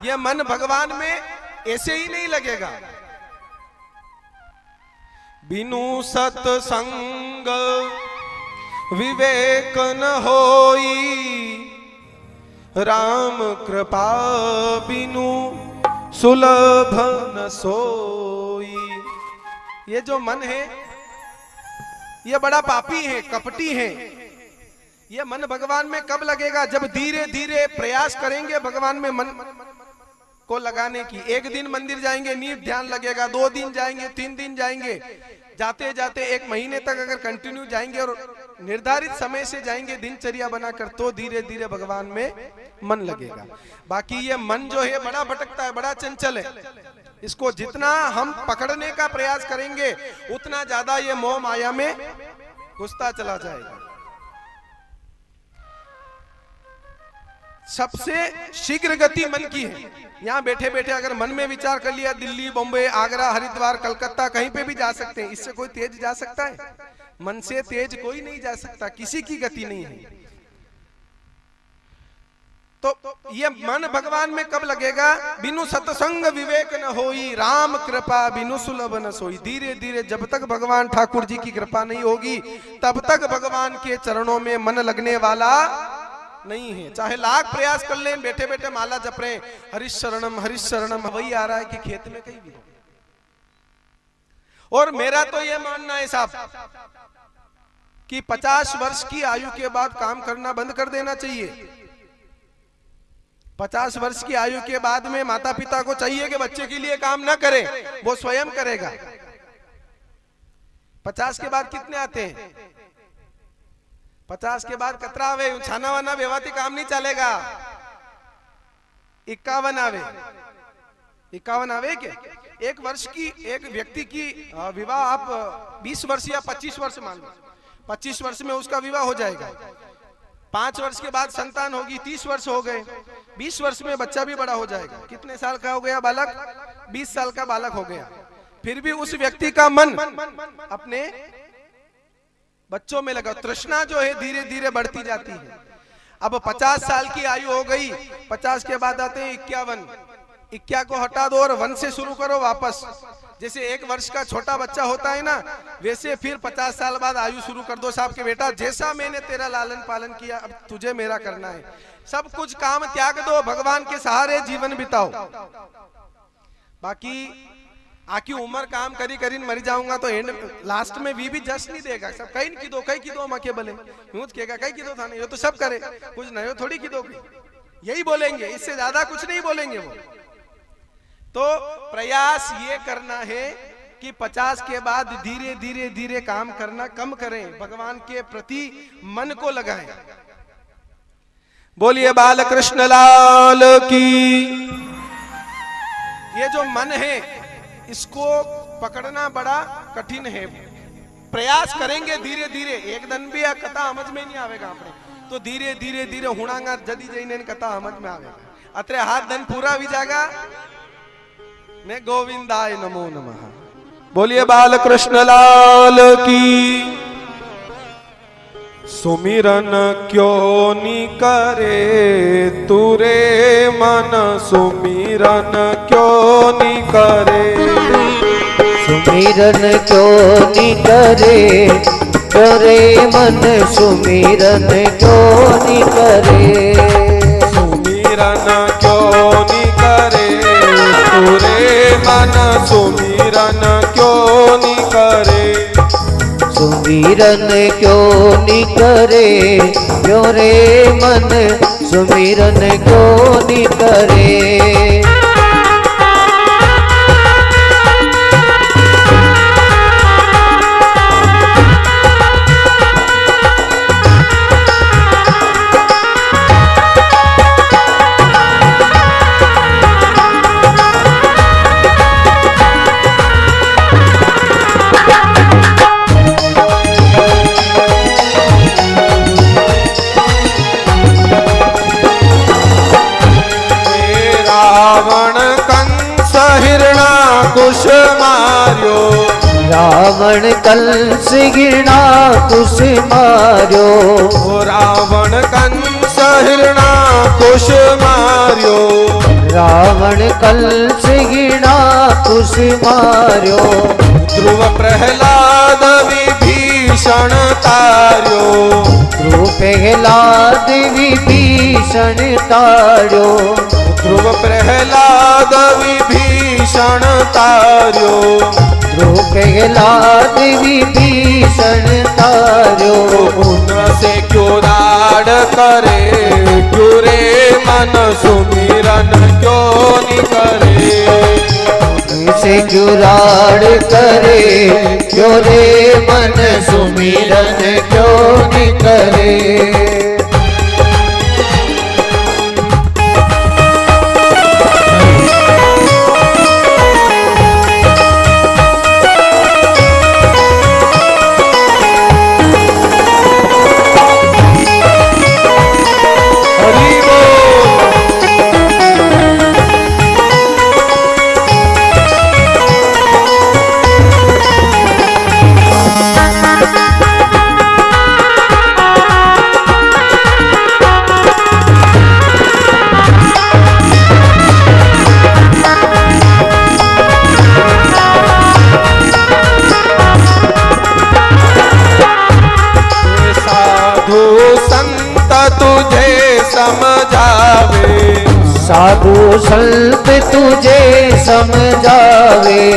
ये मन भगवान में ऐसे ही नहीं लगेगा। बिनु सत्संग विवेक न होई, राम कृपा बिनु सुलभ न सोई। ये जो मन है ये बड़ा पापी है, कपटी है। ये मन भगवान में कब लगेगा? जब धीरे धीरे प्रयास करेंगे भगवान में मन को लगाने की। एक दिन मंदिर जाएंगे, नीट ध्यान लगेगा, 2 दिन जाएंगे, 3 दिन जाएंगे, जाते जाते 1 महीने तक अगर कंटिन्यू जाएंगे और निर्धारित समय से जाएंगे दिनचर्या बनाकर, तो धीरे धीरे भगवान में मन लगेगा। बाकी ये मन जो है बड़ा भटकता है, बड़ा चंचल है। इसको जितना हम पकड़ने का प्रयास करेंगे उतना ज्यादा ये मोह माया में घुसता चला जाएगा। सबसे शीघ्र गति मन की है। यहाँ बैठे बैठे अगर मन में विचार कर लिया, दिल्ली, बॉम्बे, आगरा, हरिद्वार, कलकत्ता, कहीं पे भी जा सकते हैं। इससे कोई तेज जा सकता है? मन से तेज कोई नहीं जा सकता, किसी की गति नहीं है। तो ये मन भगवान में कब लगेगा? बिनु सत्संग विवेक न होई, राम कृपा बिनु सुलभ न सोई। धीरे धीरे जब तक भगवान ठाकुर जी की कृपा नहीं होगी तब तक भगवान के चरणों में मन लगने वाला नहीं है। चाहे लाख प्रयास कर लें, बैठे बैठे माला जप रहे, हरिश शरणम, वही आ रहा है कि खेत में कहीं भी। और मेरा तो ये मानना है साहब कि 50 वर्ष की आयु के बाद काम करना बंद कर देना चाहिए। 50 वर्ष की आयु के बाद में माता पिता को चाहिए कि बच्चे के लिए काम ना करे, वो स्वयं करेगा। 50 के बाद कितने आते हैं? 50 के बाद कतरा आवे, छाना वाना व्यवहाती काम नहीं चलेगा। 51 आवे, 51 आवे के एक वर्ष की एक व्यक्ति की विवाह आप 20 वर्ष या 25 वर्ष मान लो, 25 वर्ष में उसका विवाह हो जाएगा। 5 वर्ष के बाद संतान होगी, 30 वर्ष हो गए, 20 वर्ष में बच्चा भी बड़ा हो जाएगा। कितने साल का हो गया बालक? 20 साल का बालक हो गया। फिर भी उस व्यक्ति का मन अपने बच्चों में लगा। तृष्णा जो है धीरे धीरे बढ़ती जाती है। अब 50 साल की आयु हो गई, 50 के बाद आते हैं 51। 51 को हटा दो और 1 से शुरू करो वापस। जैसे 1 वर्ष का छोटा बच्चा होता है ना, वैसे फिर 50 साल बाद आयु शुरू कर दो साहब के बेटा, जैसा मैंने तेरा लालन पालन किया अब तुझे मेरा करना है। सब कुछ काम त्याग दो, भगवान के सहारे जीवन बिताओ। बाकी आकी उम्र काम करी करी मर जाऊंगा तो एंड लास्ट में भी जस्ट नहीं देगा। सब कहीं की दो मके बले यूं कहेगा, कहीं की दो था नहीं, ये तो सब करे, कुछ नहीं हो थोड़ी की दो, यही बोलेंगे, इससे ज्यादा कुछ नहीं बोलेंगे वो। तो प्रयास ये करना है कि 50 के बाद धीरे धीरे धीरे काम करना कम करें, भगवान के प्रति मन को लगाएं। बोलिए बाल कृष्ण लाल की। ये जो मन है इसको पकड़ना बड़ा कठिन है। प्रयास करेंगे धीरे धीरे, एक दिन भी कथा समझ में नहीं आवेगा अपने, तो धीरे धीरे धीरे हुणांगा जदी जईने कथा समझ में आवेगा। अत्रे हाथ दिन पूरा भी जागा मैं गोविंदाय नमो नमः। बोलिए बाल कृष्ण लाल की। सुमिरन क्यों नी करे तुरे मन, सुमिरन क्यों नी करे, सुमिरन क्यों नी करे तुरे मन, सुमिरन क्यों नी करे, सुमिरन क्यों नी करे तुरे मन, सुमिरन क्यों नी करे, सुमिरन क्यों नी करे क्यों रे मन, सुमिरन क्यों नी करे। कुश मार्यो, रावण कंस हिरणाकुश मार्यो, रावण कंस हिरणाकुश मार्यो, रावण कंस हिरणाकुश मार्यो, ध्रुव प्रहलाद विभीषण तार्यो, ध्रुव प्रहलाद विभीषण तार्यो, ध्रुव प्रहलाद विभीषण तार्यो, ध्रुव प्रहलाद विभीषण तार्यो। उनसे क्यों लाड करे, क्यों रे मन सुमिरन क्यों नि करे, से क्यों लाड करे, क्यों रे मन सुमिरन क्यों नि करे। साधु संत तुझे समझावे,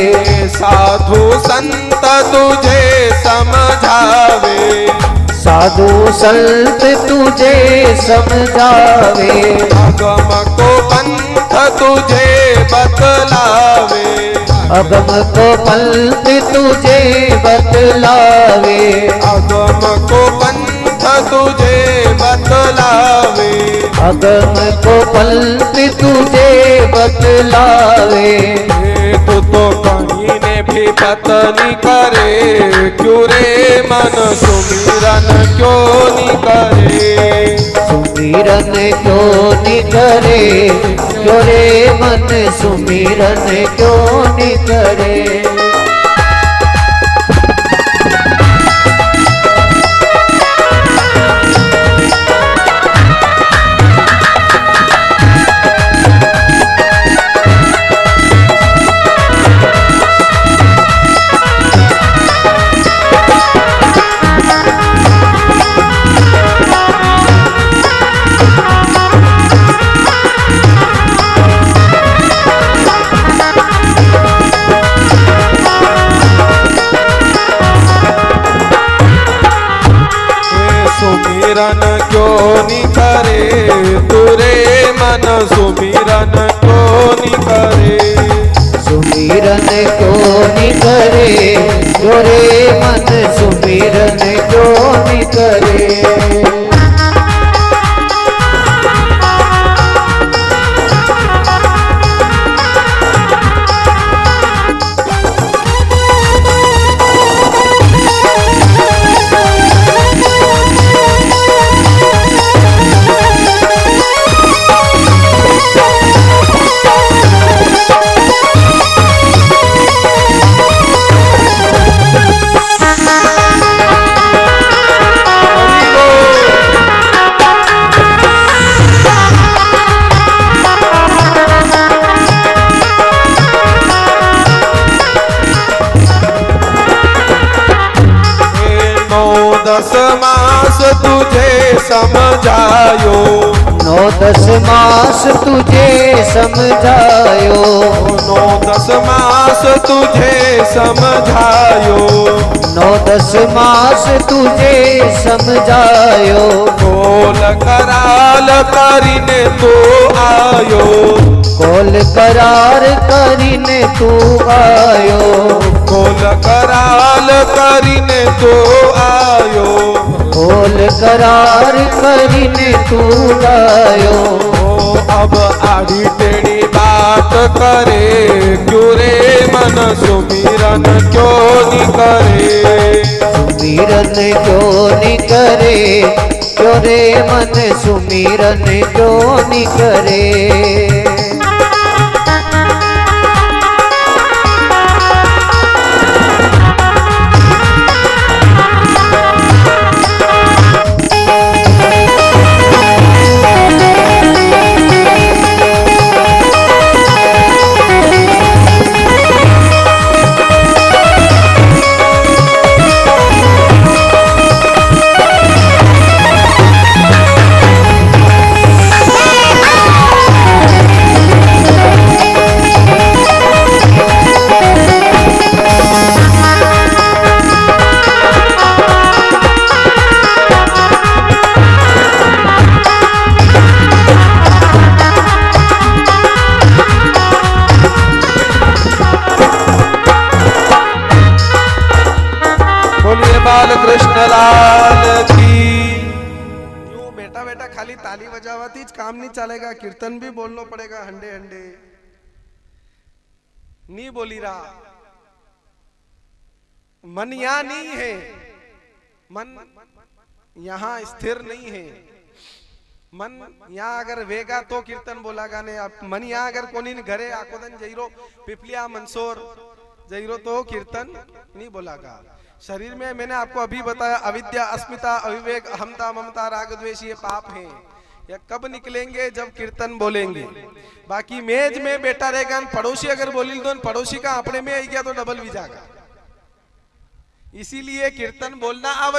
साधु संत तुझे समझावे, साधु संत तुझे समझावे, अगम को पंथ तुझे बतलावे, अगम को पंथ तुझे बतलावे, अगम को पंथ तुझे बतलावे, अगम को पंथ तुझे बतलावे। तू तो कहीं ने भी पतनी करे, क्यों रे मन सुमिरन क्यों नि करे, सुमिरन क्यों नि करे, क्यों रे मन सुमिरन क्यों नि करे। सुमिरन क्यों नि करे, तुरे मन सुमिरन क्यों नि करे, सुमिरन क्यों नि करे, जोरे मन सुमिरन क्यों नि करे। दस मास तुझे समझायो, 9-10 मास तुझे समझायो, 9-10 मास तुझे समझायो, 9-10 मास तुझे समझायो। कोल कराल करीने तू आयो, कोल करार करीने तू आयो, कोल कराल करीने तू आयो, कोल करार करीने तू आयो। अब आड़ी टेढ़ी बात करे, क्यों रे मन सुमिरन क्यों नि करे, सुमिरन क्यों नि करे, क्यों रे मन सुमिरन क्यों नि करे। लाल की। क्यों बेटा बेटा खाली ताली बजावाती ज काम नहीं चलेगा, कीर्तन भी बोलना पड़ेगा हंडे हंडे। नहीं बोली रहा, मन यहाँ नहीं है, मन यहाँ स्थिर नहीं है। मन यहाँ अगर वेगा तो कीर्तन बोलागा ने, आप मन यहाँ अगर कोनी घरे आकोदन जईरो पिपलिया मंसूर जईरो तो कीर्तन नहीं बोलागा। शरीर में मैंने आपको अभी बताया अविद्या, अस्मिता, अविवेक, अहमता, ममता, राग, द्वेष ये पाप हैं। ये कब निकलेंगे? जब कीर्तन बोलेंगे। बाकी मेज में बेटा रहेगा, पड़ोसी अगर बोली तो पड़ोसी का अपने में आई गया तो डबल भी जाएगा। इसीलिए कीर्तन बोलना आवश्यक।